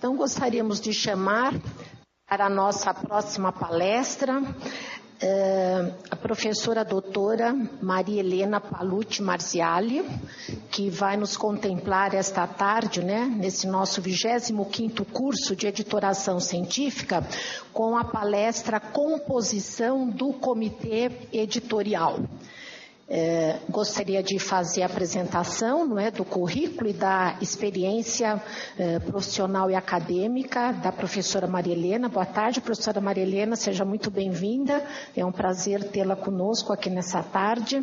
Então, gostaríamos de chamar para a nossa próxima palestra a professora doutora Maria Helena Palucci Marziali, que vai nos contemplar esta tarde, nesse nosso 25º curso de editoração científica, com a palestra Composição do Comitê Editorial. Gostaria de fazer a apresentação do currículo e da experiência profissional e acadêmica da professora Maria Helena. Boa tarde, professora Maria Helena, seja muito bem-vinda. É um prazer tê-la conosco aqui nessa tarde.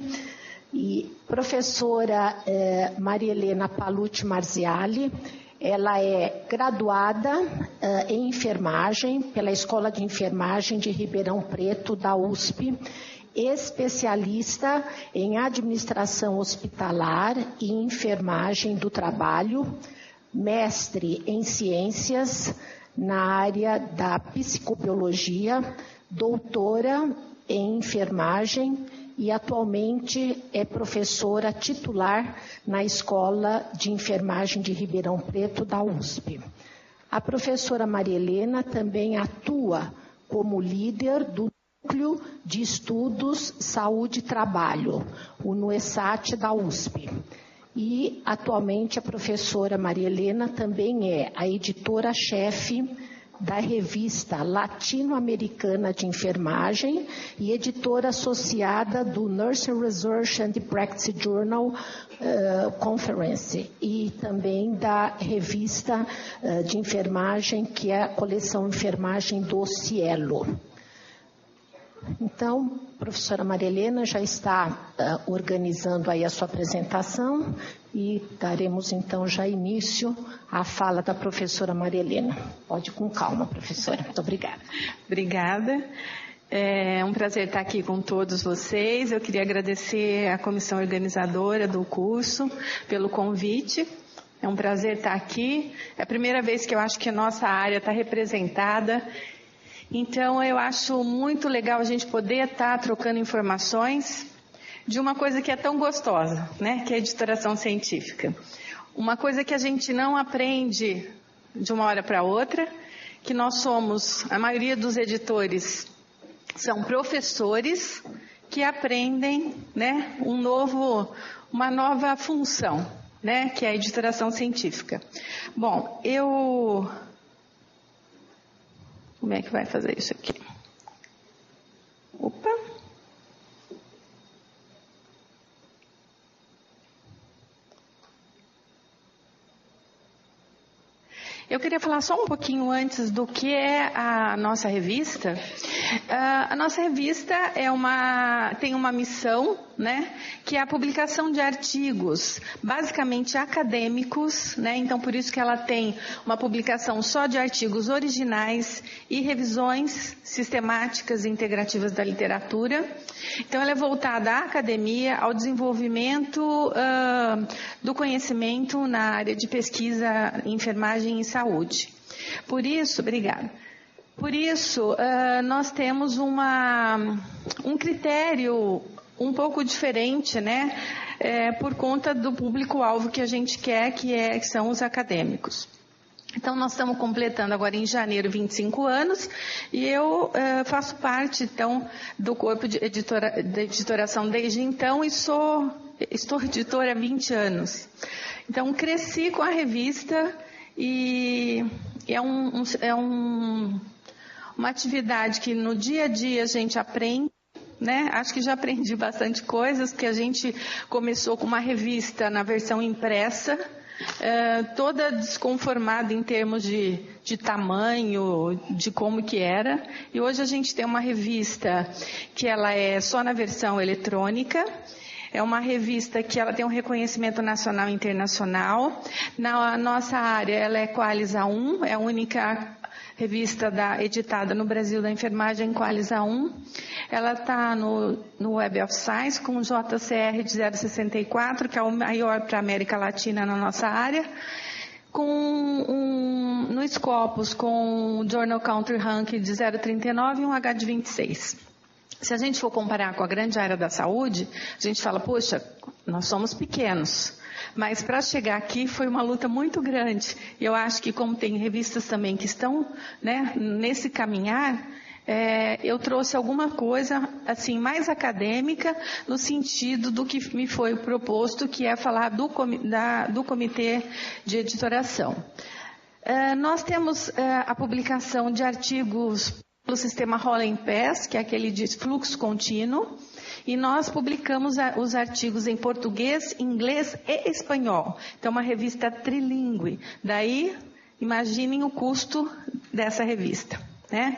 E professora Maria Helena Palucci Marziali, ela é graduada em enfermagem pela Escola de Enfermagem de Ribeirão Preto, da USP, especialista em administração hospitalar e enfermagem do trabalho, mestre em ciências na área da psicobiologia, doutora em enfermagem e atualmente é professora titular na Escola de Enfermagem de Ribeirão Preto, da USP. A professora Maria Helena também atua como líder do Núcleo de Estudos Saúde e Trabalho, o NUESAT da USP. E, atualmente, a professora Maria Helena também é a editora-chefe da revista Latino-Americana de Enfermagem e editora associada do Nursing Research and Practice Journal Conference e também da revista de enfermagem, que é a coleção Enfermagem do Cielo. Então, a professora Maria Helena já está organizando aí a sua apresentação e daremos então já início à fala da professora Maria Helena. Pode ir com calma, professora. Muito obrigada. Obrigada. É um prazer estar aqui com todos vocês. Eu queria agradecer à comissão organizadora do curso pelo convite. É um prazer estar aqui. É a primeira vez que eu acho que a nossa área está representada. Então, eu acho muito legal a gente poder estar trocando informações de uma coisa que é tão gostosa, que é a editoração científica. Uma coisa que a gente não aprende de uma hora para outra, que nós somos, a maioria dos editores são professores que aprendem uma nova função, que é a editoração científica. Bom, como é que vai fazer isso aqui? Opa! Eu queria falar só um pouquinho antes do que é a nossa revista. A nossa revista tem uma missão, que é a publicação de artigos, basicamente acadêmicos, então por isso que ela tem uma publicação só de artigos originais e revisões sistemáticas e integrativas da literatura. Então ela é voltada à academia, ao desenvolvimento do conhecimento na área de pesquisa em enfermagem e saúde. Por isso, obrigada. Por isso, nós temos um critério um pouco diferente, por conta do público-alvo que a gente quer, que são os acadêmicos. Então, nós estamos completando agora em janeiro 25 anos e eu faço parte, então, do corpo de editoração desde então e estou editora há 20 anos. Então, cresci com a revista e é uma atividade que no dia a dia a gente aprende. Acho que já aprendi bastante coisas, porque a gente começou com uma revista na versão impressa, toda desconformada em termos de tamanho, de como que era. E hoje a gente tem uma revista que ela é só na versão eletrônica. É uma revista que ela tem um reconhecimento nacional e internacional. Na nossa área, ela é Qualis A1, é a única revista editada no Brasil da enfermagem Qualis A1. Ela está no Web of Science com JCR de 0,64, que é o maior para a América Latina na nossa área, no Scopus com o Journal Country Ranking de 0,39 e um H de 26. Se a gente for comparar com a grande área da saúde, a gente fala, poxa, Nós somos pequenos, mas para chegar aqui foi uma luta muito grande. E eu acho que como tem revistas também que estão, né, nesse caminhar, eu trouxe alguma coisa assim mais acadêmica no sentido do que me foi proposto, que é falar do comitê de editoração. Nós temos a publicação de artigos pelo sistema Roll Pass, que é aquele de fluxo contínuo, e nós publicamos os artigos em português, inglês e espanhol. Então, uma revista trilingüe. Daí, imaginem o custo dessa revista, né?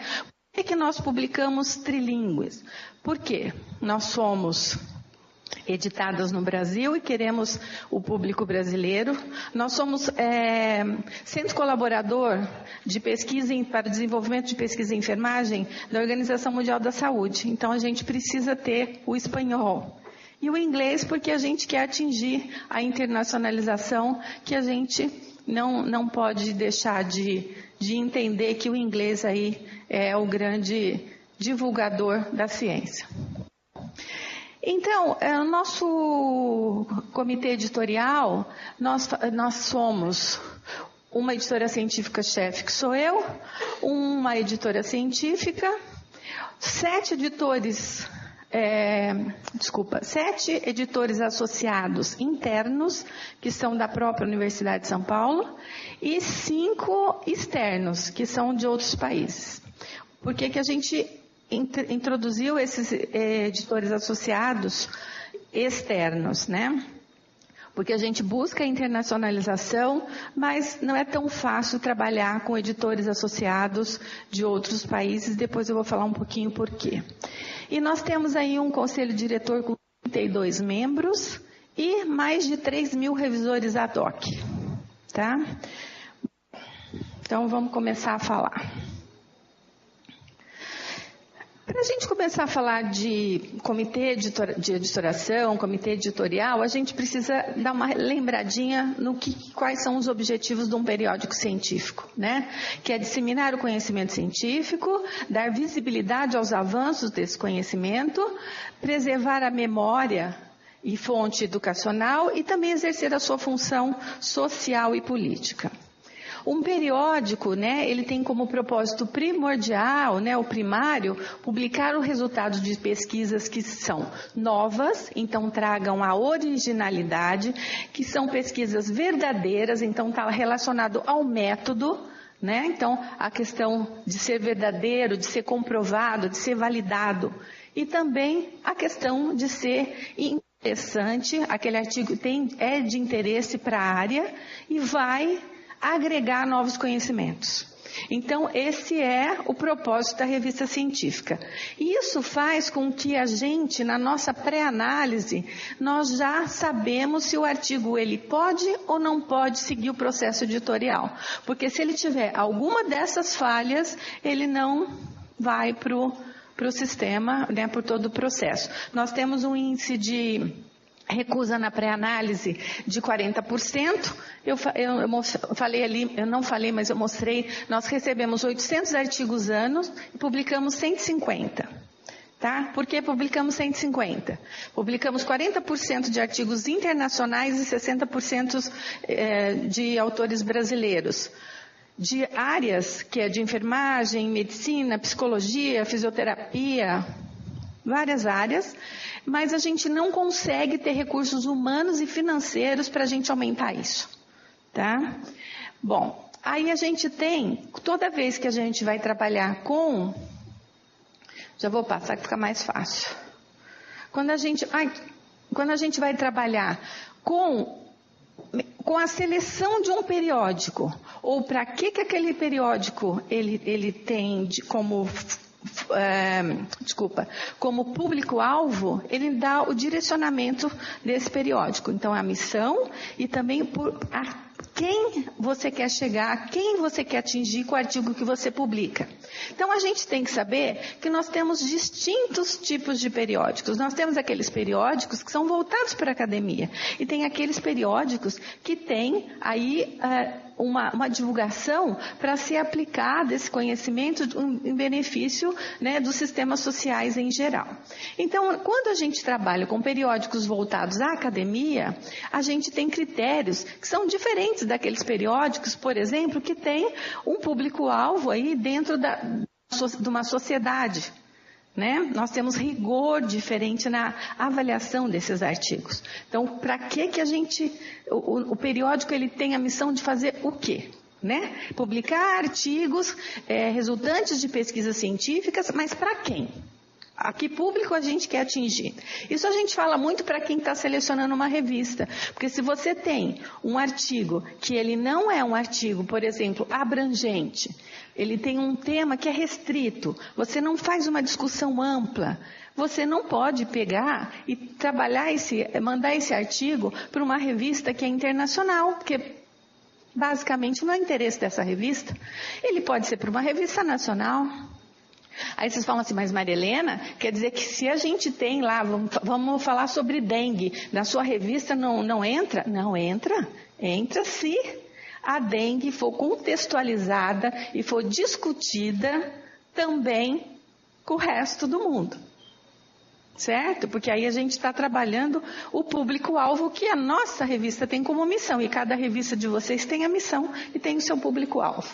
Por que nós publicamos trilingües? Por quê? Nós somos editadas no Brasil e queremos o público brasileiro. Nós somos centro colaborador de pesquisa para desenvolvimento de pesquisa em enfermagem da Organização Mundial da Saúde. Então, a gente precisa ter o espanhol. E o inglês, porque a gente quer atingir a internacionalização, que a gente não pode deixar de entender que o inglês aí é o grande divulgador da ciência. Então, o nosso comitê editorial, nós somos uma editora científica-chefe, que sou eu, uma editora científica, 7 editores associados internos, que são da própria Universidade de São Paulo, e 5 externos, que são de outros países. Por que a gente introduziu esses editores associados externos, né? Porque a gente busca a internacionalização, mas não é tão fácil trabalhar com editores associados de outros países. Depois eu vou falar um pouquinho por quê. E nós temos aí um conselho diretor com 32 membros e mais de 3.000 revisores ad hoc, tá? Então vamos começar a falar. Para a gente começar a falar de comitê de editoração, comitê editorial, a gente precisa dar uma lembradinha no quais são os objetivos de um periódico científico, né? Que é disseminar o conhecimento científico, dar visibilidade aos avanços desse conhecimento, preservar a memória e fonte educacional e também exercer a sua função social e política. Um periódico, né, ele tem como propósito primordial, né, o primário, publicar os resultados de pesquisas que são novas, então tragam a originalidade, que são pesquisas verdadeiras, então está relacionado ao método, né, então a questão de ser verdadeiro, de ser comprovado, de ser validado, e também a questão de ser interessante, aquele artigo é de interesse para a área e vai agregar novos conhecimentos. Então, esse é o propósito da revista científica. E isso faz com que a gente, na nossa pré-análise, nós já sabemos se o artigo ele pode ou não pode seguir o processo editorial. Porque se ele tiver alguma dessas falhas, ele não vai para o sistema, né, por todo o processo. Nós temos um índice de recusa na pré-análise de 40%. Eu falei ali, eu não falei, mas eu mostrei, nós recebemos 800 artigos anos e publicamos 150. Tá? Por que publicamos 150? Publicamos 40% de artigos internacionais e 60% de autores brasileiros. De áreas que é de enfermagem, medicina, psicologia, fisioterapia, várias áreas, mas a gente não consegue ter recursos humanos e financeiros para a gente aumentar isso, tá? Bom, aí a gente tem, toda vez que a gente vai trabalhar com, já vou passar que fica mais fácil. Quando a gente vai trabalhar com a seleção de um periódico, ou para que aquele periódico ele tem como público-alvo, ele dá o direcionamento desse periódico. Então, a missão e também quem você quer chegar, quem você quer atingir com o artigo que você publica. Então, a gente tem que saber que nós temos distintos tipos de periódicos. Nós temos aqueles periódicos que são voltados para a academia. E tem aqueles periódicos que têm aí uma divulgação para ser aplicado esse conhecimento em benefício, né, dos sistemas sociais em geral. Então, quando a gente trabalha com periódicos voltados à academia, a gente tem critérios que são diferentes daqueles periódicos, por exemplo, que tem um público-alvo aí dentro de uma sociedade. Né? Nós temos rigor diferente na avaliação desses artigos. Então, para que a gente... O periódico ele tem a missão de fazer o quê? Né? Publicar artigos resultantes de pesquisas científicas, mas para quem? A que público a gente quer atingir? Isso a gente fala muito para quem está selecionando uma revista. Porque se você tem um artigo que ele não é um artigo, por exemplo, abrangente, ele tem um tema que é restrito, você não faz uma discussão ampla, você não pode pegar e mandar esse artigo para uma revista que é internacional, porque basicamente não é interesse dessa revista. Ele pode ser para uma revista nacional. Aí vocês falam assim, mas Maria Helena, quer dizer que se a gente tem lá, vamos falar sobre dengue, na sua revista não entra? Não entra, entra se a dengue for contextualizada e for discutida também com o resto do mundo. Certo? Porque aí a gente está trabalhando o público-alvo que a nossa revista tem como missão. E cada revista de vocês tem a missão e tem o seu público-alvo.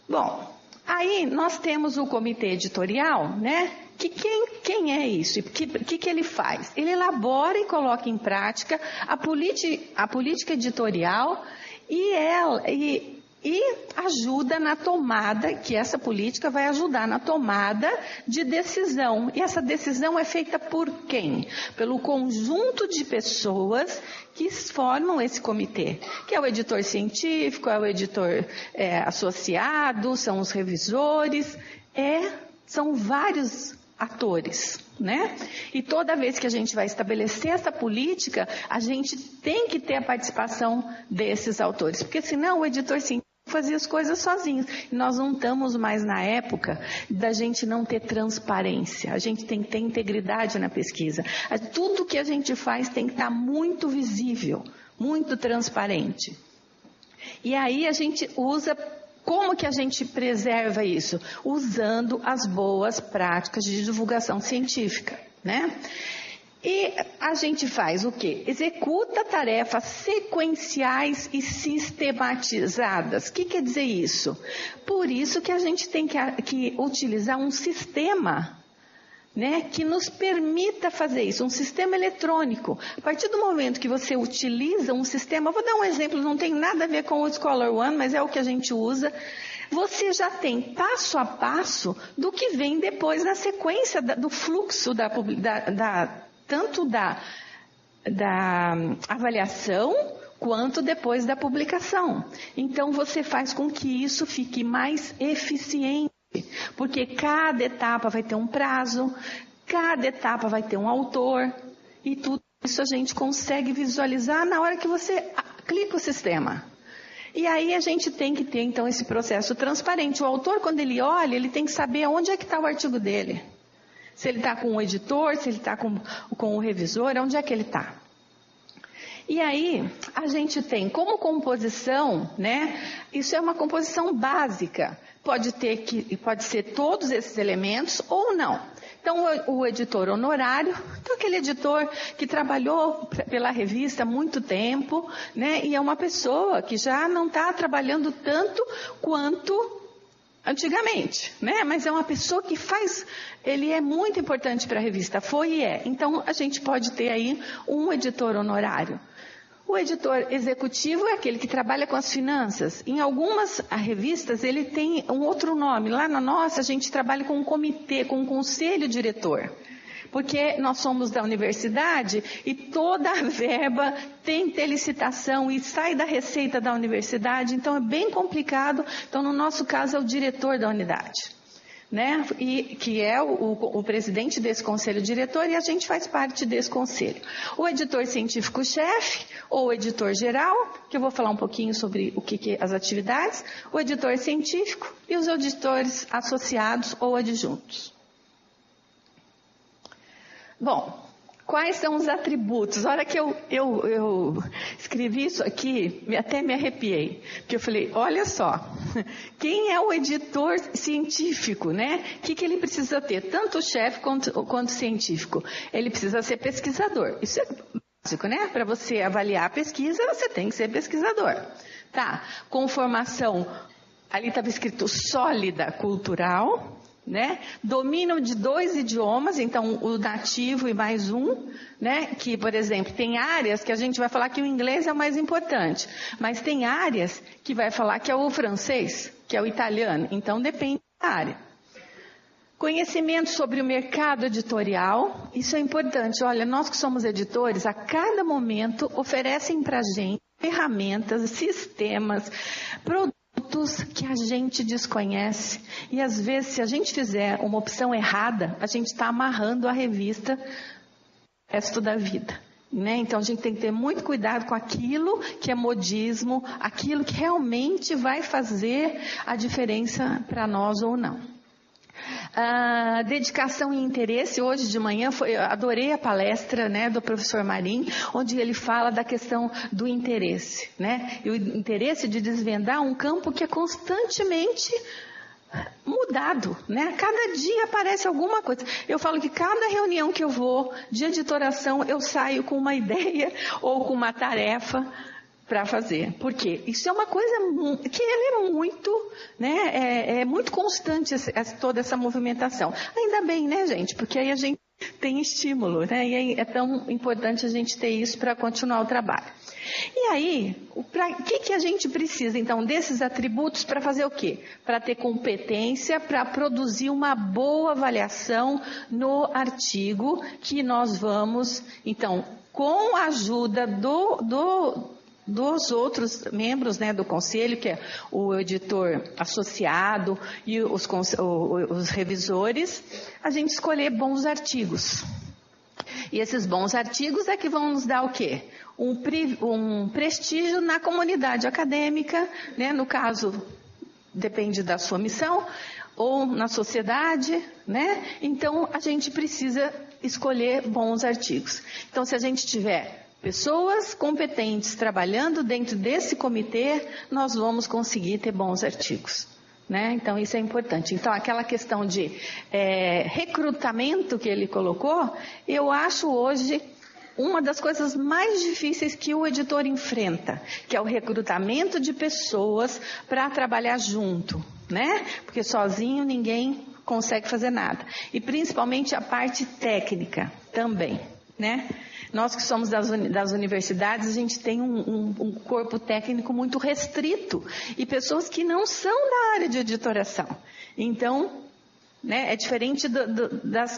Bom, aí nós temos o comitê editorial, né? Que quem é isso? O que ele faz? Ele elabora e coloca em prática a política editorial e ajuda na tomada, que essa política vai ajudar na tomada de decisão. E essa decisão é feita por quem? Pelo conjunto de pessoas que formam esse comitê, que é o editor científico, é o editor associado, são os revisores, são vários atores, né? E toda vez que a gente vai estabelecer essa política, a gente tem que ter a participação desses autores, porque senão o editor científico fazia as coisas sozinhos. E nós não estamos mais na época da gente não ter transparência. A gente tem que ter integridade na pesquisa. Tudo que a gente faz tem que estar muito visível, muito transparente. E aí a gente usa... Como que a gente preserva isso? Usando as boas práticas de divulgação científica, né? E a gente faz o quê? Executa tarefas sequenciais e sistematizadas. O que quer dizer isso? Por isso que a gente tem que utilizar um sistema, né, que nos permita fazer isso, um sistema eletrônico. A partir do momento que você utiliza um sistema, vou dar um exemplo, não tem nada a ver com o Scholar One, mas é o que a gente usa, você já tem passo a passo do que vem depois na sequência do fluxo tanto da avaliação quanto depois da publicação. Então você faz com que isso fique mais eficiente. Porque cada etapa vai ter um prazo, cada etapa vai ter um autor, e tudo isso a gente consegue visualizar na hora que você clica o sistema. E aí a gente tem que ter, então, esse processo transparente. O autor, quando ele olha, ele tem que saber onde é que está o artigo dele. Se ele está com o editor, se ele está com o revisor, onde é que ele está. E aí, a gente tem como composição, né? Isso é uma composição básica. Pode ser todos esses elementos ou não. Então, o editor honorário, então aquele editor que trabalhou pela revista há muito tempo, né? E é uma pessoa que já não está trabalhando tanto quanto antigamente, né? Mas é uma pessoa que ele é muito importante para a revista, foi e é. Então, a gente pode ter aí um editor honorário. O editor executivo é aquele que trabalha com as finanças. Em algumas revistas ele tem um outro nome. Lá na nossa a gente trabalha com um comitê, com um conselho diretor. Porque nós somos da universidade e toda a verba tem que ter licitação e sai da receita da universidade. Então é bem complicado. Então no nosso caso é o diretor da unidade. né, e que é o presidente desse conselho diretor, e a gente faz parte desse conselho. O editor científico-chefe, ou editor geral, que eu vou falar um pouquinho sobre o que as atividades, o editor científico e os editores associados ou adjuntos. Bom, quais são os atributos? A hora que eu escrevi isso aqui, até me arrepiei. Porque eu falei, olha só, quem é o editor científico, né? O que ele precisa ter? Tanto o chefe quanto o científico. Ele precisa ser pesquisador. Isso é básico, né? Para você avaliar a pesquisa, você tem que ser pesquisador. Tá, com formação, ali estava escrito sólida cultural, né? Domínio de 2 idiomas, então o nativo e mais um, né? Que, por exemplo, tem áreas que a gente vai falar que o inglês é o mais importante, mas tem áreas que vai falar que é o francês, que é o italiano, então depende da área. Conhecimento sobre o mercado editorial, isso é importante. Olha, nós que somos editores, a cada momento oferecem para a gente ferramentas, sistemas, produtos que a gente desconhece, e às vezes se a gente fizer uma opção errada, a gente está amarrando a revista o resto da vida, né? Então a gente tem que ter muito cuidado com aquilo que é modismo, aquilo que realmente vai fazer a diferença para nós ou não. Dedicação e interesse. Hoje de manhã eu adorei a palestra, né, do professor Marim, onde ele fala da questão do interesse, né, e o interesse de desvendar um campo que é constantemente mudado, né? Cada dia aparece alguma coisa. Eu falo que cada reunião que eu vou de editoração, eu saio com uma ideia ou com uma tarefa para fazer. Por quê? Isso é uma coisa que ele é muito, né, é muito constante toda essa movimentação. Ainda bem, né, gente? Porque aí a gente tem estímulo, né? E aí é tão importante a gente ter isso para continuar o trabalho. E aí, o que a gente precisa, então, desses atributos para fazer o quê? Para ter competência, para produzir uma boa avaliação no artigo que nós vamos, então, com a ajuda dos outros membros, né, do conselho, que é o editor associado e os revisores, a gente escolher bons artigos. E esses bons artigos é que vão nos dar o quê? Um prestígio na comunidade acadêmica, né, no caso, depende da sua missão, ou na sociedade, né? Então, a gente precisa escolher bons artigos. Então, se a gente tiver pessoas competentes trabalhando dentro desse comitê, nós vamos conseguir ter bons artigos, né? Então isso é importante. Então aquela questão de recrutamento que ele colocou, eu acho hoje uma das coisas mais difíceis que o editor enfrenta, que é o recrutamento de pessoas para trabalhar junto, né? Porque sozinho ninguém consegue fazer nada. E principalmente a parte técnica também, né? Nós que somos das universidades, a gente tem um corpo técnico muito restrito e pessoas que não são da área de editoração. Então, né, é diferente das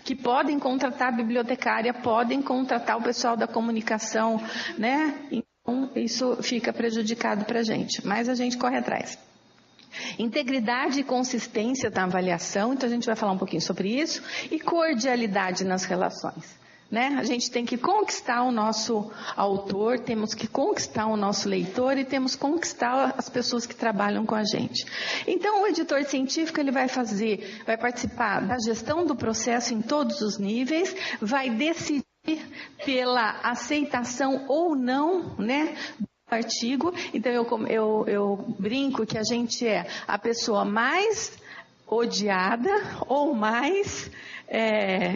que podem contratar a bibliotecária, podem contratar o pessoal da comunicação, né? Então, isso fica prejudicado para a gente, mas a gente corre atrás. Integridade e consistência na avaliação, então a gente vai falar um pouquinho sobre isso, e cordialidade nas relações. Né? A gente tem que conquistar o nosso autor, temos que conquistar o nosso leitor e temos que conquistar as pessoas que trabalham com a gente. Então, o editor científico ele vai participar da gestão do processo em todos os níveis, vai decidir pela aceitação ou não, né, do artigo. Então, eu brinco que a gente é a pessoa mais odiada ou mais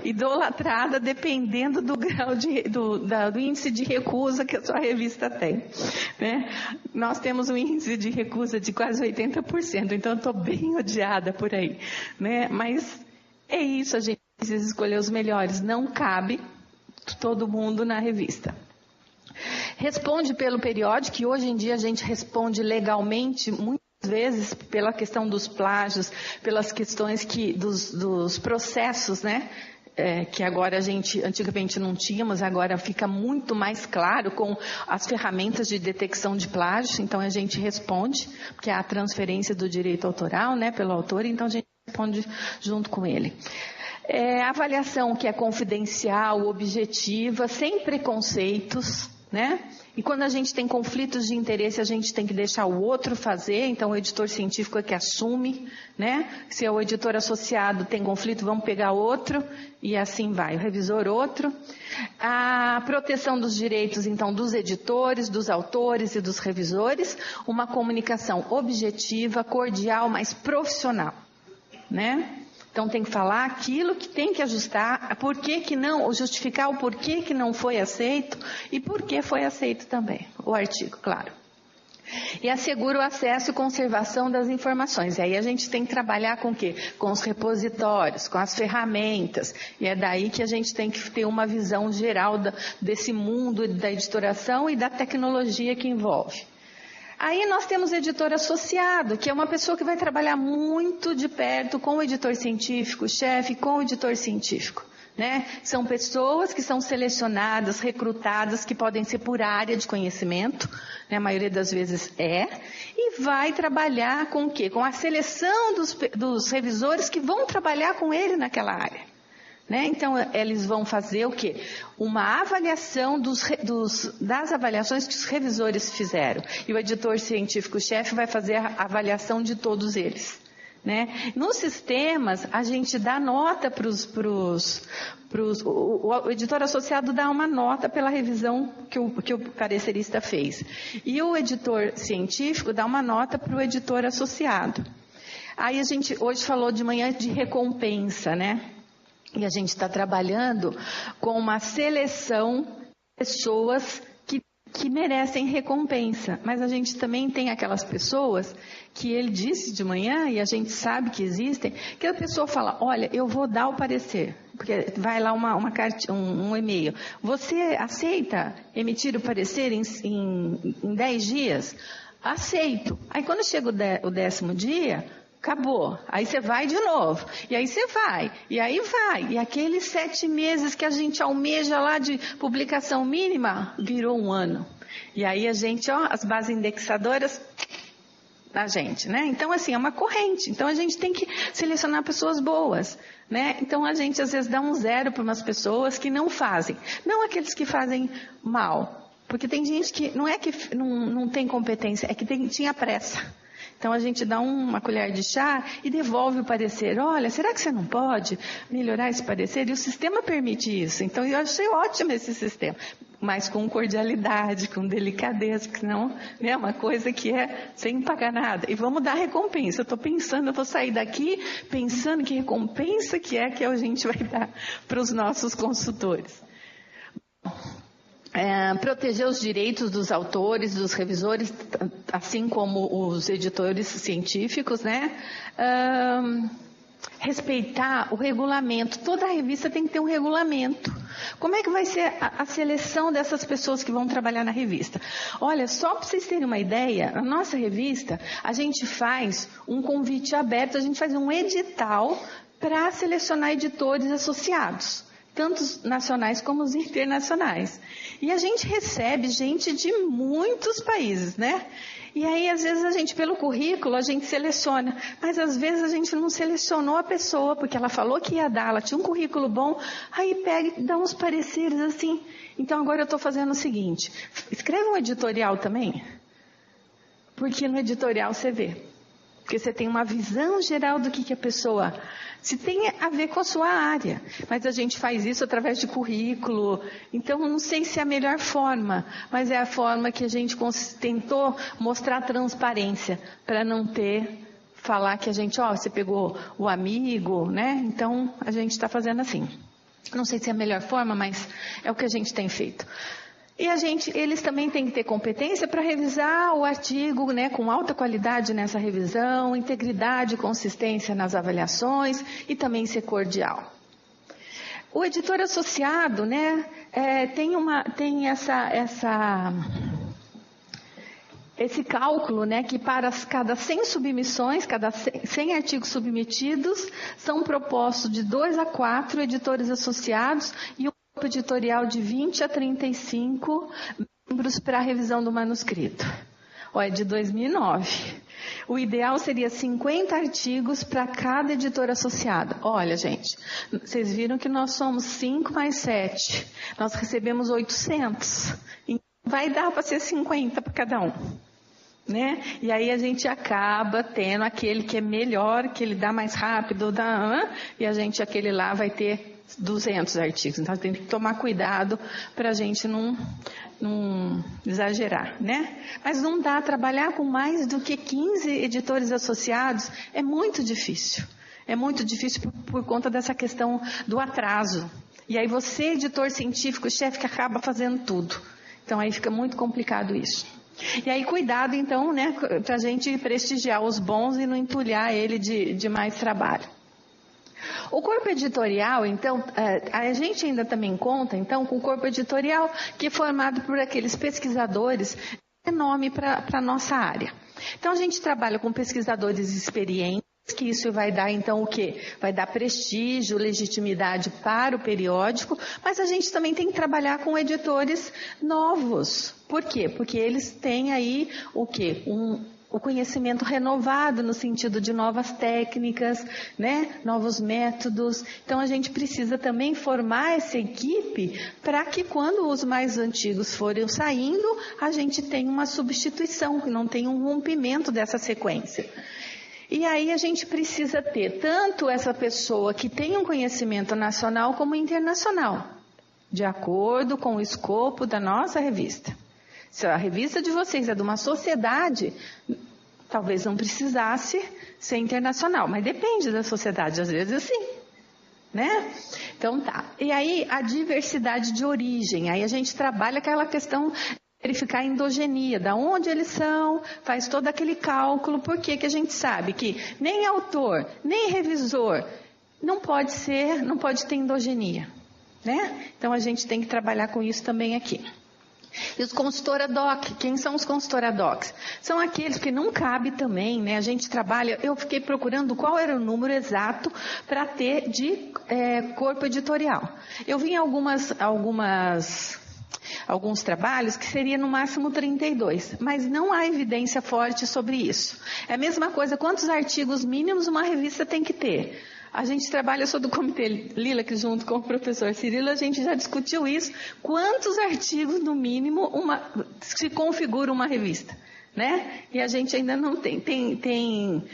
idolatrada, dependendo do grau do índice de recusa que a sua revista tem, né? Nós temos um índice de recusa de quase 80%, então eu estou bem odiada por aí, né? Mas é isso, a gente precisa escolher os melhores, não cabe todo mundo na revista. Responde pelo periódico, que hoje em dia a gente responde legalmente muitas vezes pela questão dos plágios, pelas questões dos processos, né? Que agora antigamente não tínhamos, agora fica muito mais claro com as ferramentas de detecção de plágio, então a gente responde, porque é a transferência do direito autoral, né, pelo autor, então a gente responde junto com ele. Avaliação que é confidencial, objetiva, sem preconceitos, né? E quando a gente tem conflitos de interesse, a gente tem que deixar o outro fazer, então o editor científico é que assume, né? Se o editor associado tem conflito, vamos pegar outro, e assim vai, o revisor outro. A proteção dos direitos, então, dos editores, dos autores e dos revisores, uma comunicação objetiva, cordial, mas profissional, né? Então tem que falar aquilo que tem que ajustar, por que que não, justificar o porquê que não foi aceito e por que foi aceito também, o artigo, claro. E assegura o acesso e conservação das informações. E aí a gente tem que trabalhar com o quê? Com os repositórios, com as ferramentas. E é daí que a gente tem que ter uma visão geral desse mundo da editoração e da tecnologia que envolve. Aí nós temos editor associado, que é uma pessoa que vai trabalhar muito de perto com o editor científico, chefe, com o editor científico, né? São pessoas que são selecionadas, recrutadas, que podem ser por área de conhecimento, né? A maioria das vezes e vai trabalhar com o quê? Com a seleção dos revisores que vão trabalhar com ele naquela área. Né? Então, eles vão fazer o quê? Uma avaliação das avaliações que os revisores fizeram. E o editor científico-chefe vai fazer a avaliação de todos eles. Né? Nos sistemas, a gente dá nota o editor associado dá uma nota pela revisão que o parecerista fez. E o editor científico dá uma nota para o editor associado. Aí a gente hoje falou de manhã de recompensa, né? E a gente está trabalhando com uma seleção de pessoas que merecem recompensa. Mas a gente também tem aquelas pessoas que ele disse de manhã, e a gente sabe que existem, que a pessoa fala, olha, eu vou dar o parecer. Porque vai lá um e-mail. Você aceita emitir o parecer em 10 dias? Aceito. Aí quando chega o 10º dia... acabou. Aí você vai de novo. E aí você vai. E aí vai. E aqueles 7 meses que a gente almeja lá de publicação mínima, virou 1 ano. E aí a gente, as bases indexadoras da gente, né? Então, assim, é uma corrente. Então, a gente tem que selecionar pessoas boas, né? Então, a gente, às vezes, dá um 0 para umas pessoas que não fazem. Não aqueles que fazem mal. Porque tem gente que, não é que não tem competência, é que tinha pressa. Então, a gente dá uma colher de chá e devolve o parecer. Olha, será que você não pode melhorar esse parecer? E o sistema permite isso. Então, eu achei ótimo esse sistema. Mas com cordialidade, com delicadeza, porque senão é uma coisa que é sem pagar nada. E vamos dar recompensa. Eu estou pensando, eu vou sair daqui pensando que recompensa que a gente vai dar para os nossos consultores. Proteger os direitos dos autores, dos revisores, assim como os editores científicos, né? Respeitar o regulamento. Toda revista tem que ter um regulamento. Como é que vai ser a seleção dessas pessoas que vão trabalhar na revista? Olha, só para vocês terem uma ideia, na nossa revista, a gente faz um convite aberto, a gente faz um edital para selecionar editores associados. Tanto os nacionais como os internacionais. E a gente recebe gente de muitos países, né? E aí, às vezes, a gente, pelo currículo, a gente seleciona. Mas, às vezes, a gente não selecionou a pessoa, porque ela falou que ia dar, ela tinha um currículo bom, aí pega e dá uns pareceres assim. Então, agora eu estou fazendo o seguinte, escreve um editorial também, porque no editorial você vê. Porque você tem uma visão geral do que a pessoa... Se tem a ver com a sua área, mas a gente faz isso através de currículo, então não sei se é a melhor forma, mas é a forma que a gente tentou mostrar transparência, para não falar que a gente, você pegou o amigo, né? Então a gente está fazendo assim. Não sei se é a melhor forma, mas é o que a gente tem feito. E eles também têm que ter competência para revisar o artigo, né, com alta qualidade nessa revisão, integridade e consistência nas avaliações e também ser cordial. O editor associado, né, tem esse cálculo, né, que para cada 100 submissões, cada 100 artigos submetidos, são propostos de 2 a 4 editores associados e um grupo editorial de 20 a 35 membros para a revisão do manuscrito. É de 2009. O ideal seria 50 artigos para cada editor associado. Olha, gente, vocês viram que nós somos 5 mais 7. Nós recebemos 800. Então, vai dar para ser 50 para cada um. Né? E aí a gente acaba tendo aquele que é melhor, que ele dá mais rápido, e a gente, aquele lá, vai ter 200 artigos. Então tem que tomar cuidado para a gente não exagerar, né? Mas não dá, trabalhar com mais do que 15 editores associados é muito difícil. É muito difícil por conta dessa questão do atraso. E aí você, editor científico, chefe, que acaba fazendo tudo. Então aí fica muito complicado isso. E aí cuidado então, né, para a gente prestigiar os bons e não entulhar ele de mais trabalho. O corpo editorial, então, a gente ainda também conta, então, com o corpo editorial que é formado por aqueles pesquisadores de nome para a nossa área. Então, a gente trabalha com pesquisadores experientes, que isso vai dar, então, o quê? Vai dar prestígio, legitimidade para o periódico, mas a gente também tem que trabalhar com editores novos. Por quê? Porque eles têm aí o quê? O conhecimento renovado no sentido de novas técnicas, né? Novos métodos. Então a gente precisa também formar essa equipe para que quando os mais antigos forem saindo, a gente tenha uma substituição, que não tenha um rompimento dessa sequência. E aí a gente precisa ter tanto essa pessoa que tem um conhecimento nacional como internacional, de acordo com o escopo da nossa revista. Se a revista de vocês é de uma sociedade, talvez não precisasse ser internacional, mas depende da sociedade, às vezes sim, né? Então tá. E aí a diversidade de origem, aí a gente trabalha aquela questão de verificar a endogenia, da onde eles são, faz todo aquele cálculo, porque que a gente sabe que nem autor, nem revisor não pode ter endogenia, né? Então a gente tem que trabalhar com isso também aqui. E os consultora doc, quem são os consultora docs? São aqueles que não cabe também, né? A gente trabalha, eu fiquei procurando qual era o número exato para ter de corpo editorial. Eu vi em alguns trabalhos que seria no máximo 32, mas não há evidência forte sobre isso. É a mesma coisa, quantos artigos mínimos uma revista tem que ter? A gente trabalha, eu sou do Comitê Lila, que junto com o professor Cirilo, a gente já discutiu isso. Quantos artigos, no mínimo, se configura uma revista? Né? E a gente ainda não tem. Tem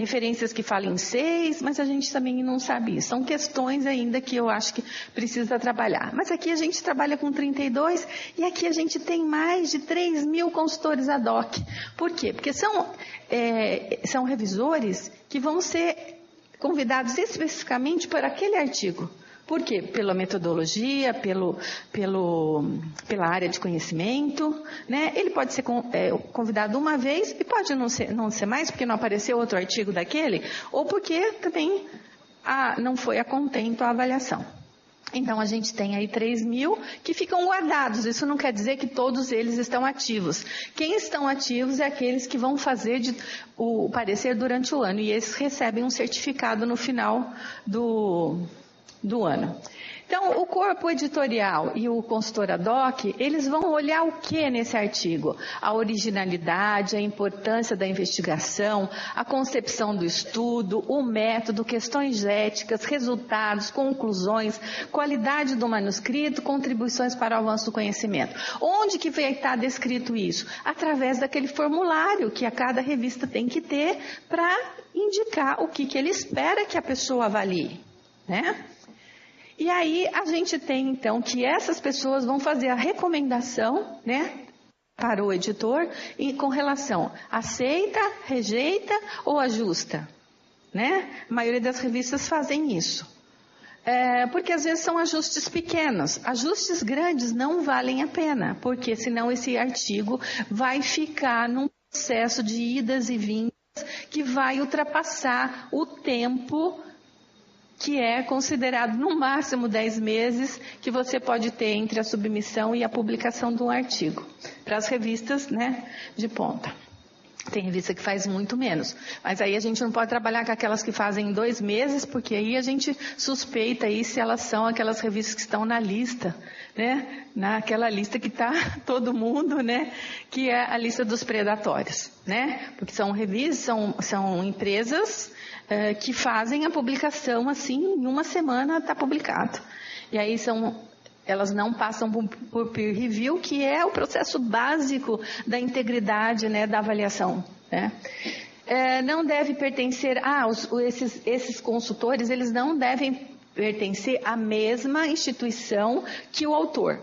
referências que falam em 6, mas a gente também não sabe isso. São questões ainda que eu acho que precisa trabalhar. Mas aqui a gente trabalha com 32 e aqui a gente tem mais de 3.000 consultores ad hoc. Por quê? Porque são revisores que vão ser convidados especificamente para aquele artigo. Por quê? Pela metodologia, pela área de conhecimento, né? Ele pode ser convidado uma vez e pode não ser mais, porque não apareceu outro artigo daquele, ou porque também não foi a contento a avaliação. Então, a gente tem aí 3.000 que ficam guardados. Isso não quer dizer que todos eles estão ativos. Quem estão ativos é aqueles que vão fazer o parecer durante o ano. E esses recebem um certificado no final do ano. Então, o corpo editorial e o consultor ad hoc, eles vão olhar o que nesse artigo? A originalidade, a importância da investigação, a concepção do estudo, o método, questões éticas, resultados, conclusões, qualidade do manuscrito, contribuições para o avanço do conhecimento. Onde que vai estar descrito isso? Através daquele formulário que a cada revista tem que ter para indicar o que ele espera que a pessoa avalie, né? E aí a gente tem então que essas pessoas vão fazer a recomendação, né, para o editor com relação aceita, rejeita ou ajusta, né? A maioria das revistas fazem isso. Porque às vezes são ajustes pequenos. Ajustes grandes não valem a pena, porque senão esse artigo vai ficar num processo de idas e vindas que vai ultrapassar o tempo que é considerado no máximo 10 meses que você pode ter entre a submissão e a publicação de um artigo, para as revistas, né, de ponta. Tem revista que faz muito menos. Mas aí a gente não pode trabalhar com aquelas que fazem em 2 meses, porque aí a gente suspeita aí se elas são aquelas revistas que estão na lista, né? Naquela lista que está todo mundo, né? Que é a lista dos predatórios, né? Porque são revistas, são empresas que fazem a publicação assim, em uma semana está publicado. E aí elas não passam por peer review, que é o processo básico da integridade, né, da avaliação, né? Não deve pertencer, esses consultores, eles não devem pertencer à mesma instituição que o autor,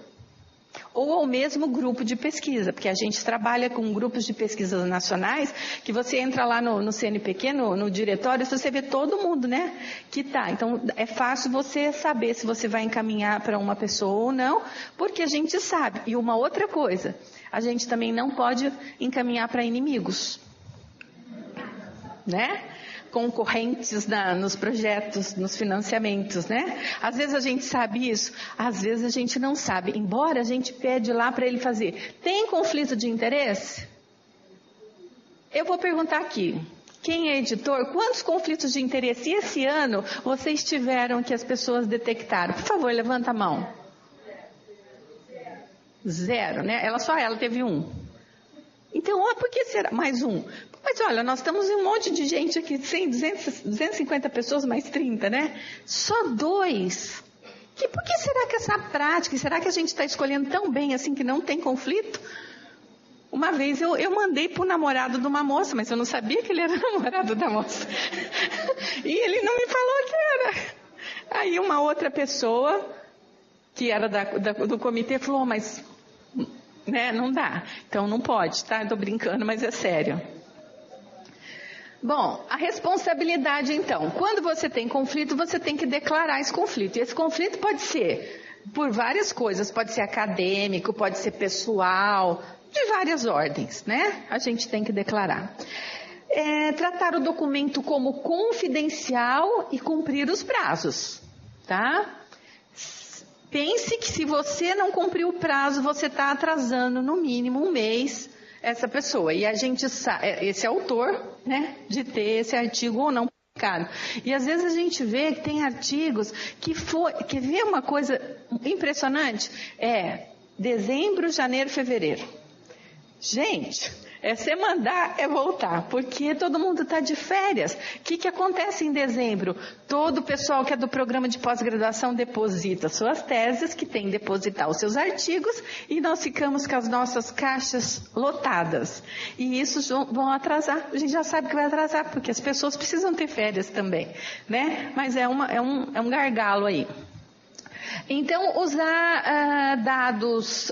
ou ao mesmo grupo de pesquisa, porque a gente trabalha com grupos de pesquisas nacionais, que você entra lá no CNPq, no diretório, você vê todo mundo, né, que tá. Então, é fácil você saber se você vai encaminhar para uma pessoa ou não, porque a gente sabe. E uma outra coisa, a gente também não pode encaminhar para inimigos, né? Concorrentes nos projetos, nos financiamentos, né? Às vezes a gente sabe isso, às vezes a gente não sabe. Embora a gente pede lá para ele fazer. Tem conflito de interesse? Eu vou perguntar aqui. Quem é editor? Quantos conflitos de interesse esse ano vocês tiveram que as pessoas detectaram? Por favor, levanta a mão. 0, né? Só ela teve 1. Então, por que será? Mais 1. Mas olha, nós estamos em um monte de gente aqui, 100, 250 pessoas, mais 30, né? Só 2. Por que será que essa prática, será que a gente está escolhendo tão bem assim que não tem conflito? Uma vez eu mandei para o namorado de uma moça, mas eu não sabia que ele era namorado da moça. E ele não me falou que era. Aí uma outra pessoa, que era do comitê, falou, mas né, não dá. Então não pode, tá? Estou brincando, mas é sério. Bom, a responsabilidade então, quando você tem conflito, você tem que declarar esse conflito. E esse conflito pode ser por várias coisas, pode ser acadêmico, pode ser pessoal, de várias ordens, né? A gente tem que declarar. Tratar o documento como confidencial e cumprir os prazos, tá? Pense que se você não cumprir o prazo, você está atrasando no mínimo 1 mês essa pessoa. E a gente sabe, esse autor, né, de ter esse artigo ou não publicado. E às vezes a gente vê que tem artigos que vê uma coisa impressionante, dezembro, janeiro, fevereiro. Gente, você mandar é voltar, porque todo mundo está de férias. O que acontece em dezembro? Todo o pessoal que é do programa de pós-graduação deposita suas teses, que tem que depositar os seus artigos, e nós ficamos com as nossas caixas lotadas. E isso vão atrasar. A gente já sabe que vai atrasar, porque as pessoas precisam ter férias também, né? Mas é um gargalo aí. Então, usar dados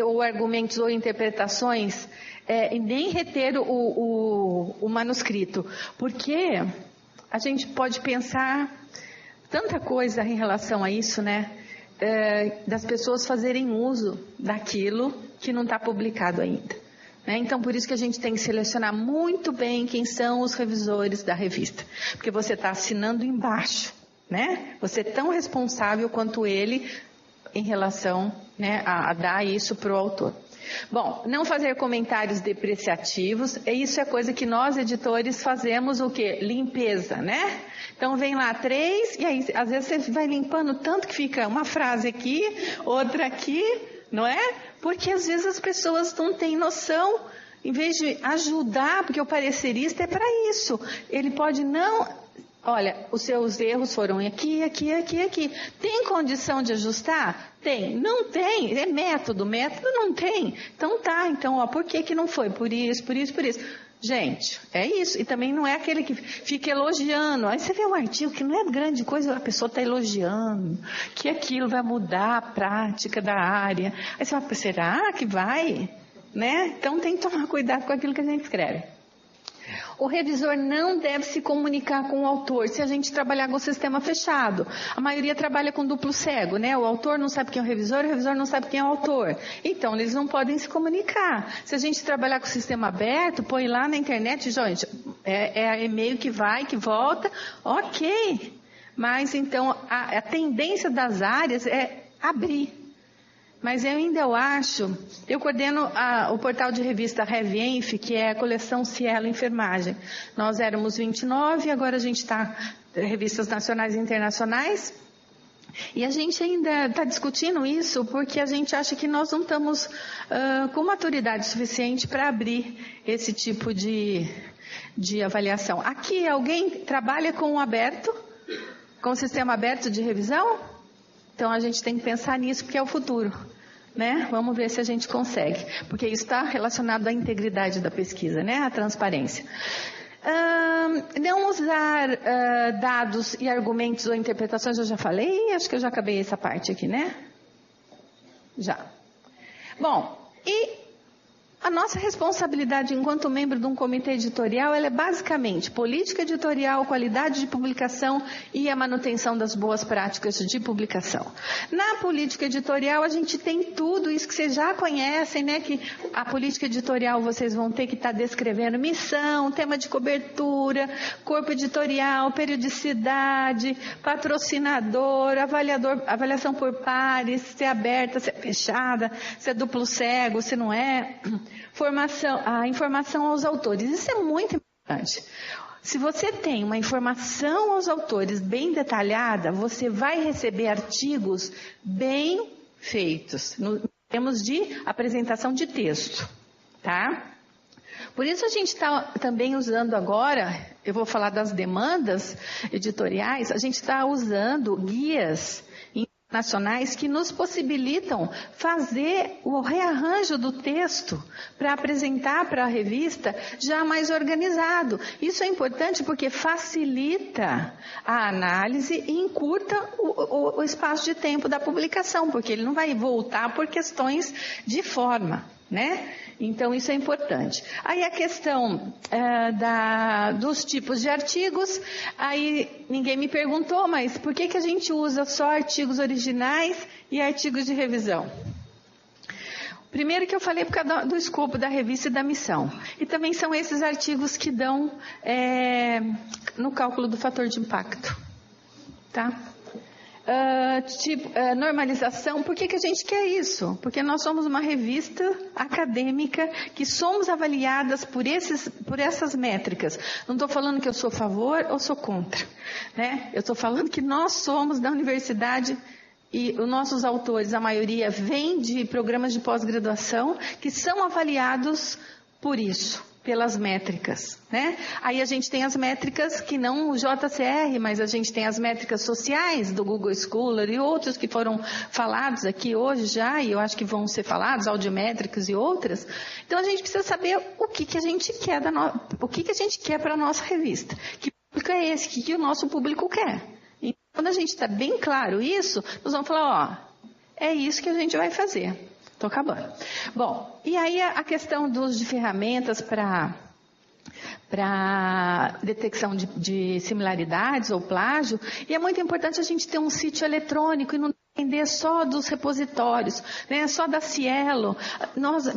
ou argumentos ou interpretações e nem reter o manuscrito, porque a gente pode pensar tanta coisa em relação a isso, né? Das pessoas fazerem uso daquilo que não está publicado ainda. Né? Então, por isso que a gente tem que selecionar muito bem quem são os revisores da revista, porque você está assinando embaixo. Né? Você é tão responsável quanto ele em relação, né, a dar isso para o autor. Bom, não fazer comentários depreciativos, isso é coisa que nós editores fazemos o quê? Limpeza, né? Então vem lá 3 e aí às vezes você vai limpando tanto que fica uma frase aqui, outra aqui, não é? Porque às vezes as pessoas não têm noção, em vez de ajudar, porque o parecerista é para isso, ele pode não... Olha, os seus erros foram aqui, aqui, aqui, aqui. Tem condição de ajustar? Tem. Não tem. É método não tem. Então tá, por que não foi? Por isso, por isso, por isso. Gente, é isso. E também não é aquele que fica elogiando. Aí você vê um artigo que não é grande coisa, a pessoa está elogiando, que aquilo vai mudar a prática da área. Aí você fala, será que vai? Né? Então tem que tomar cuidado com aquilo que a gente escreve. O revisor não deve se comunicar com o autor se a gente trabalhar com o sistema fechado. A maioria trabalha com duplo cego, né? O autor não sabe quem é o revisor não sabe quem é o autor. Então, eles não podem se comunicar. Se a gente trabalhar com o sistema aberto, põe lá na internet, gente, é e-mail que vai, que volta, ok. Mas, então, a tendência das áreas é abrir. mas eu acho, eu coordeno o portal de revista RevEnf, que é a coleção Cielo Enfermagem. Nós éramos 29, agora a gente está revistas nacionais e internacionais. E a gente ainda está discutindo isso porque a gente acha que nós não estamos com maturidade suficiente para abrir esse tipo de avaliação. Aqui alguém trabalha com o aberto, com o sistema aberto de revisão? Então a gente tem que pensar nisso porque é o futuro, né? Vamos ver se a gente consegue, porque isso está relacionado à integridade da pesquisa, né? À transparência. Não usar dados e argumentos ou interpretações, eu já falei, acho que eu já acabei essa parte aqui, né? Já. Bom, e a nossa responsabilidade enquanto membro de um comitê editorial, ela é basicamente política editorial, qualidade de publicação e a manutenção das boas práticas de publicação. Na política editorial, a gente tem tudo isso que vocês já conhecem, né? Que a política editorial vocês vão ter que estar descrevendo missão, tema de cobertura, corpo editorial, periodicidade, patrocinador, avaliação por pares, se é aberta, se é fechada, se é duplo cego, se não é. A informação aos autores, isso é muito importante. Se você tem uma informação aos autores bem detalhada, você vai receber artigos bem feitos, em termos de apresentação de texto, tá? Por isso a gente está também usando agora, eu vou falar das demandas editoriais, a gente está usando guias nacionais que nos possibilitam fazer o rearranjo do texto para apresentar para a revista já mais organizado. Isso é importante porque facilita a análise e encurta o espaço de tempo da publicação, porque ele não vai voltar por questões de forma, né? Então, isso é importante. Aí a questão dos tipos de artigos, aí ninguém me perguntou, mas por que a gente usa só artigos originais e artigos de revisão? Primeiro que eu falei por causa do escopo da revista e da missão. E também são esses artigos que dão no cálculo do fator de impacto. Tá? Normalização, por que a gente quer isso? Porque nós somos uma revista acadêmica que somos avaliadas por essas métricas. Não estou falando que eu sou a favor ou sou contra, né? Eu estou falando que nós somos da universidade e os nossos autores, a maioria, vem de programas de pós-graduação que são avaliados por isso. Pelas métricas, né? Aí a gente tem as métricas que não o JCR, mas a gente tem as métricas sociais do Google Scholar e outros que foram falados aqui hoje já, e eu acho que vão ser falados, audiométricas e outras. Então a gente precisa saber o que a gente quer o que a gente quer para a nossa revista. Que público é esse? O que o nosso público quer? E quando a gente está bem claro isso, nós vamos falar, é isso que a gente vai fazer. Estou acabando. Bom, e aí a questão de ferramentas para detecção de similaridades ou plágio, e é muito importante a gente ter um sítio eletrônico e não depender só dos repositórios, né, só da Cielo.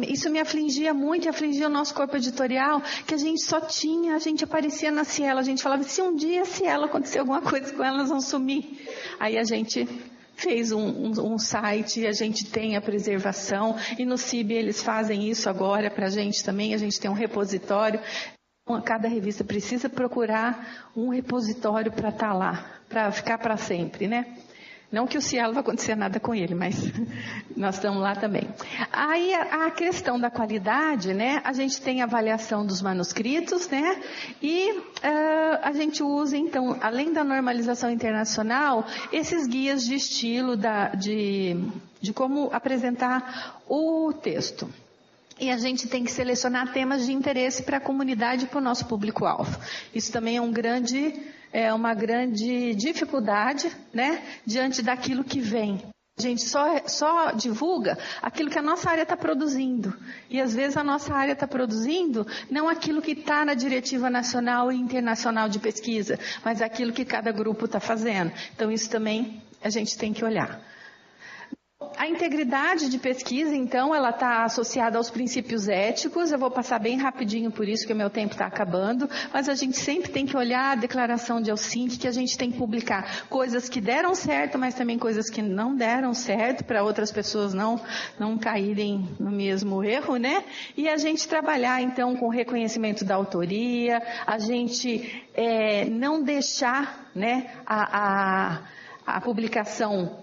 Isso me afligia muito e afligia o nosso corpo editorial, que a gente aparecia na Cielo, a gente falava, se um dia a Cielo acontecer alguma coisa com ela, elas vão sumir. Aí a gente fez um site, a gente tem a preservação, e no CIB eles fazem isso agora para a gente também, a gente tem um repositório. Cada revista precisa procurar um repositório para estar lá, para ficar para sempre, né? Não que o Cielo vai acontecer nada com ele, mas nós estamos lá também. Aí a questão da qualidade, né? A gente tem a avaliação dos manuscritos, né? E a gente usa, então, além da normalização internacional, esses guias de estilo de como apresentar o texto. E a gente tem que selecionar temas de interesse para a comunidade e para o nosso público-alvo. Isso também é uma grande dificuldade, né, diante daquilo que vem. A gente só divulga aquilo que a nossa área está produzindo. E às vezes a nossa área está produzindo não aquilo que está na diretiva nacional e internacional de pesquisa, mas aquilo que cada grupo está fazendo. Então isso também a gente tem que olhar. A integridade de pesquisa, então, ela está associada aos princípios éticos. Eu vou passar bem rapidinho por isso, que o meu tempo está acabando. Mas a gente sempre tem que olhar a declaração de Helsinki, que a gente tem que publicar coisas que deram certo, mas também coisas que não deram certo, para outras pessoas não caírem no mesmo erro, né? E a gente trabalhar, então, com o reconhecimento da autoria, a gente não deixar, né, a publicação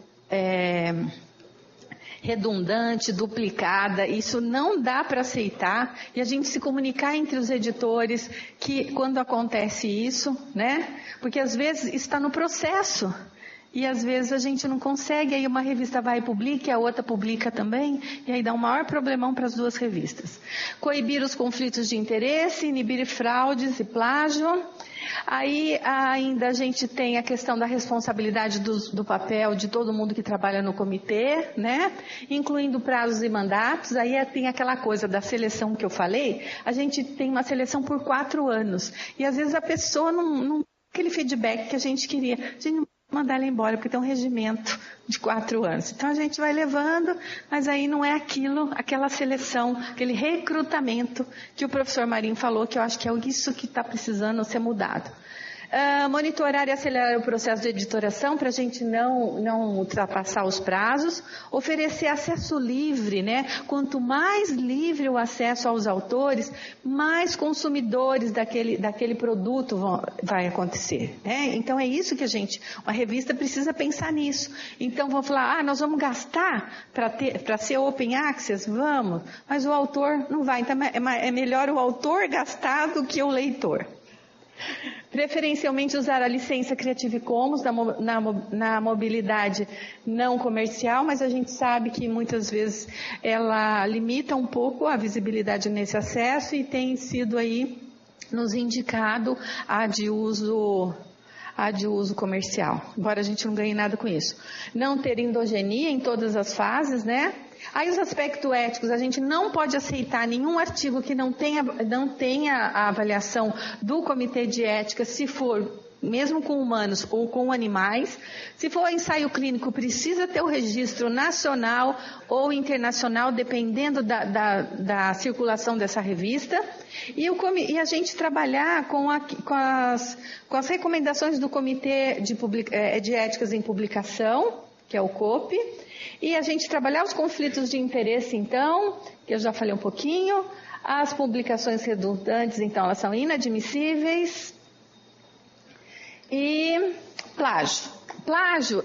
redundante, duplicada, isso não dá para aceitar, e a gente se comunicar entre os editores que quando acontece isso, né? Porque às vezes está no processo. E às vezes a gente não consegue, aí uma revista vai e publica, a outra publica também, e aí dá um maior problemão para as duas revistas. Coibir os conflitos de interesse, inibir fraudes e plágio. Aí ainda a gente tem a questão da responsabilidade do papel de todo mundo que trabalha no comitê, né? Incluindo prazos e mandatos. Aí tem aquela coisa da seleção que eu falei, a gente tem uma seleção por 4 anos. E às vezes a pessoa não aquele feedback que a gente queria. A gente não mandar ela embora, porque tem um regimento de 4 anos. Então a gente vai levando, mas aí não é aquela seleção, aquele recrutamento que o professor Marinho falou, que eu acho que é isso que está precisando ser mudado. Monitorar e acelerar o processo de editoração para a gente não ultrapassar os prazos, oferecer acesso livre, né? Quanto mais livre o acesso aos autores, mais consumidores daquele produto vai acontecer, né? Então é isso que uma revista precisa pensar nisso. Então vão falar, nós vamos gastar para ser open access? Vamos, mas o autor não vai, então é melhor o autor gastar do que o leitor. Preferencialmente usar a licença Creative Commons na mobilidade não comercial, mas a gente sabe que muitas vezes ela limita um pouco a visibilidade nesse acesso e tem sido aí nos indicado a de uso comercial, embora a gente não ganhe nada com isso. Não ter endogenia em todas as fases, né? Aí os aspectos éticos, a gente não pode aceitar nenhum artigo que não tenha a avaliação do comitê de ética, se for mesmo com humanos ou com animais. Se for ensaio clínico, precisa ter o registro nacional ou internacional, dependendo da circulação dessa revista. E a gente trabalhar com as recomendações do Comitê de Éticas em Publicação, que é o COPE. E a gente trabalhar os conflitos de interesse, então, que eu já falei um pouquinho. As publicações redundantes, então, elas são inadmissíveis. E plágio. Plágio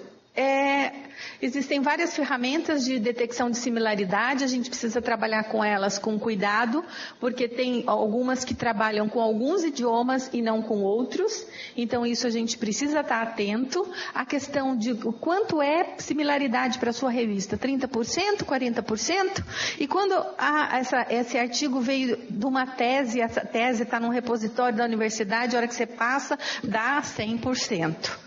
existem várias ferramentas de detecção de similaridade, a gente precisa trabalhar com elas com cuidado, porque tem algumas que trabalham com alguns idiomas e não com outros, então isso a gente precisa estar atento. A questão de o quanto é similaridade para a sua revista, 30%, 40%? E quando esse artigo veio de uma tese, essa tese está num repositório da universidade, a hora que você passa, dá 100%,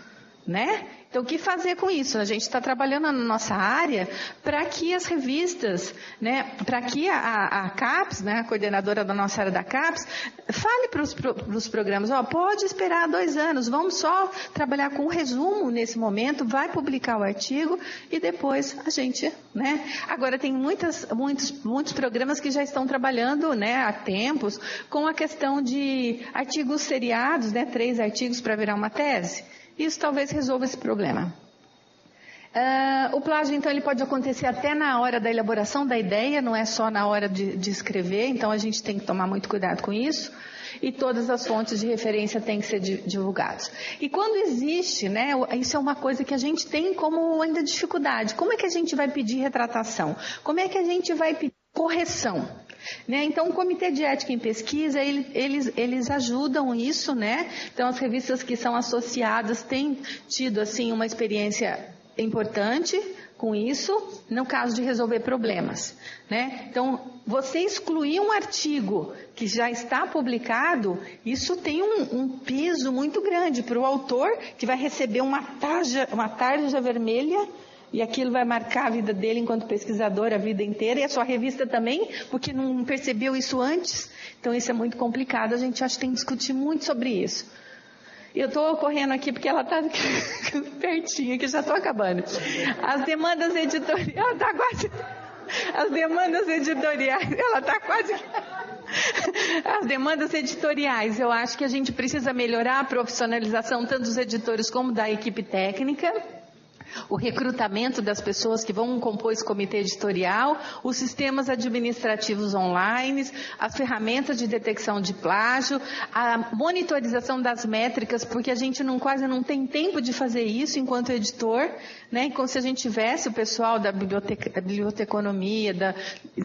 né? Então, o que fazer com isso? A gente está trabalhando na nossa área para que as revistas, né, para que a CAPES, né, a coordenadora da nossa área da CAPES, fale para os programas, pode esperar 2 anos, vamos só trabalhar com um resumo nesse momento, vai publicar o artigo e depois a gente, né. Agora, tem muitos programas que já estão trabalhando, né, há tempos, com a questão de artigos seriados, né, 3 artigos para virar uma tese. Isso talvez resolva esse problema. O plágio, então, ele pode acontecer até na hora da elaboração da ideia, não é só na hora de escrever, então a gente tem que tomar muito cuidado com isso. E todas as fontes de referência têm que ser divulgadas. E quando existe, né, isso é uma coisa que a gente tem como ainda dificuldade. Como é que a gente vai pedir retratação? Como é que a gente vai pedir correção? Né? Então, o Comitê de Ética em Pesquisa, eles ajudam isso, né? Então, as revistas que são associadas têm tido, assim, uma experiência importante com isso, no caso de resolver problemas, né? Então, você excluir um artigo que já está publicado, isso tem um peso muito grande para o autor, que vai receber uma tarja vermelha, e aquilo vai marcar a vida dele enquanto pesquisador a vida inteira, e a sua revista também, porque não percebeu isso antes. Então, isso é muito complicado, a gente acha que tem que discutir muito sobre isso. Eu estou correndo aqui porque ela está pertinho, que já estou acabando. As demandas editoriais, ela está quase... As demandas editoriais, ela está quase... As demandas editoriais, eu acho que a gente precisa melhorar a profissionalização tanto dos editores como da equipe técnica, o recrutamento das pessoas que vão compor esse comitê editorial, os sistemas administrativos online, as ferramentas de detecção de plágio, a monitorização das métricas, porque a gente quase não tem tempo de fazer isso enquanto editor, né? Como se a gente tivesse o pessoal da biblioteconomia,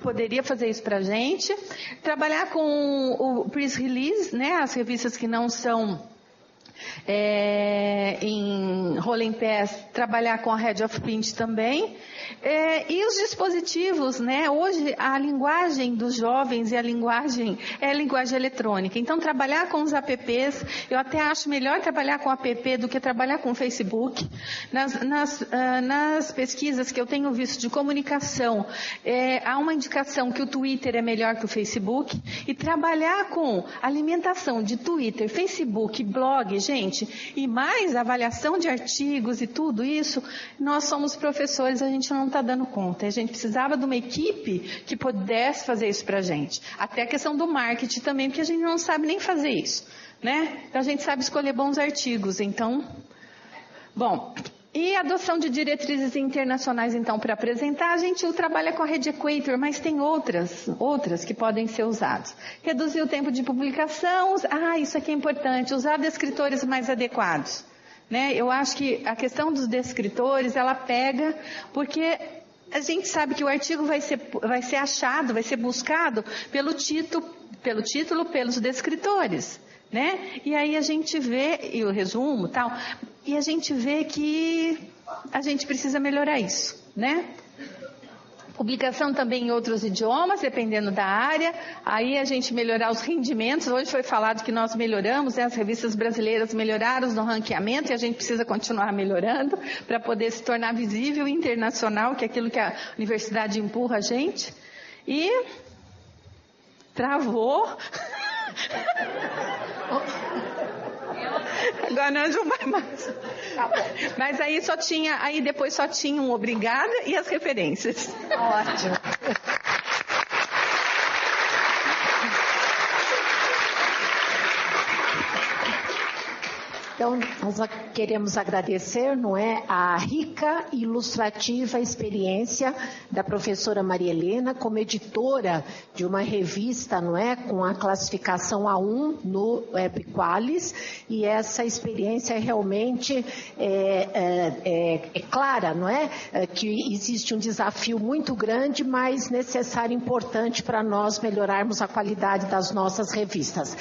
poderia fazer isso para a gente. Trabalhar com o press release, né? As revistas que não são... em Rolling Pass, trabalhar com a Head of Print também, e os dispositivos, né? Hoje a linguagem dos jovens é a linguagem eletrônica, então trabalhar com os apps, eu até acho melhor trabalhar com app do que trabalhar com Facebook. Nas pesquisas que eu tenho visto de comunicação, há uma indicação que o Twitter é melhor que o Facebook, e trabalhar com alimentação de Twitter, Facebook, blog, gente, e mais avaliação de artigos e tudo isso, nós somos professores, a gente não está dando conta. A gente precisava de uma equipe que pudesse fazer isso para a gente. Até a questão do marketing também, porque a gente não sabe nem fazer isso, né? Então a gente sabe escolher bons artigos, então... Bom... E a adoção de diretrizes internacionais, então, para apresentar, a gente trabalha com a rede Equator, mas tem outras que podem ser usadas. Reduzir o tempo de publicação, isso aqui é importante, usar descritores mais adequados, né? Eu acho que a questão dos descritores, ela pega, porque a gente sabe que o artigo vai ser achado, vai ser buscado pelo título, pelos descritores, né? E aí a gente vê, e o resumo tal, e a gente vê que a gente precisa melhorar isso, né? Publicação também em outros idiomas, dependendo da área, aí a gente melhorar os rendimentos. Hoje foi falado que nós melhoramos, né? As revistas brasileiras melhoraram no ranqueamento e a gente precisa continuar melhorando para poder se tornar visível e internacional, que é aquilo que a universidade empurra a gente. E travou. Agora não vai mais. Mas aí depois só tinha um obrigada e as referências. Ótimo. Então, nós queremos agradecer, não é, a rica e ilustrativa experiência da professora Maria Helena como editora de uma revista, não é, com a classificação A1 no Web Qualis, e essa experiência realmente é clara, não é, que existe um desafio muito grande, mas necessário e importante para nós melhorarmos a qualidade das nossas revistas.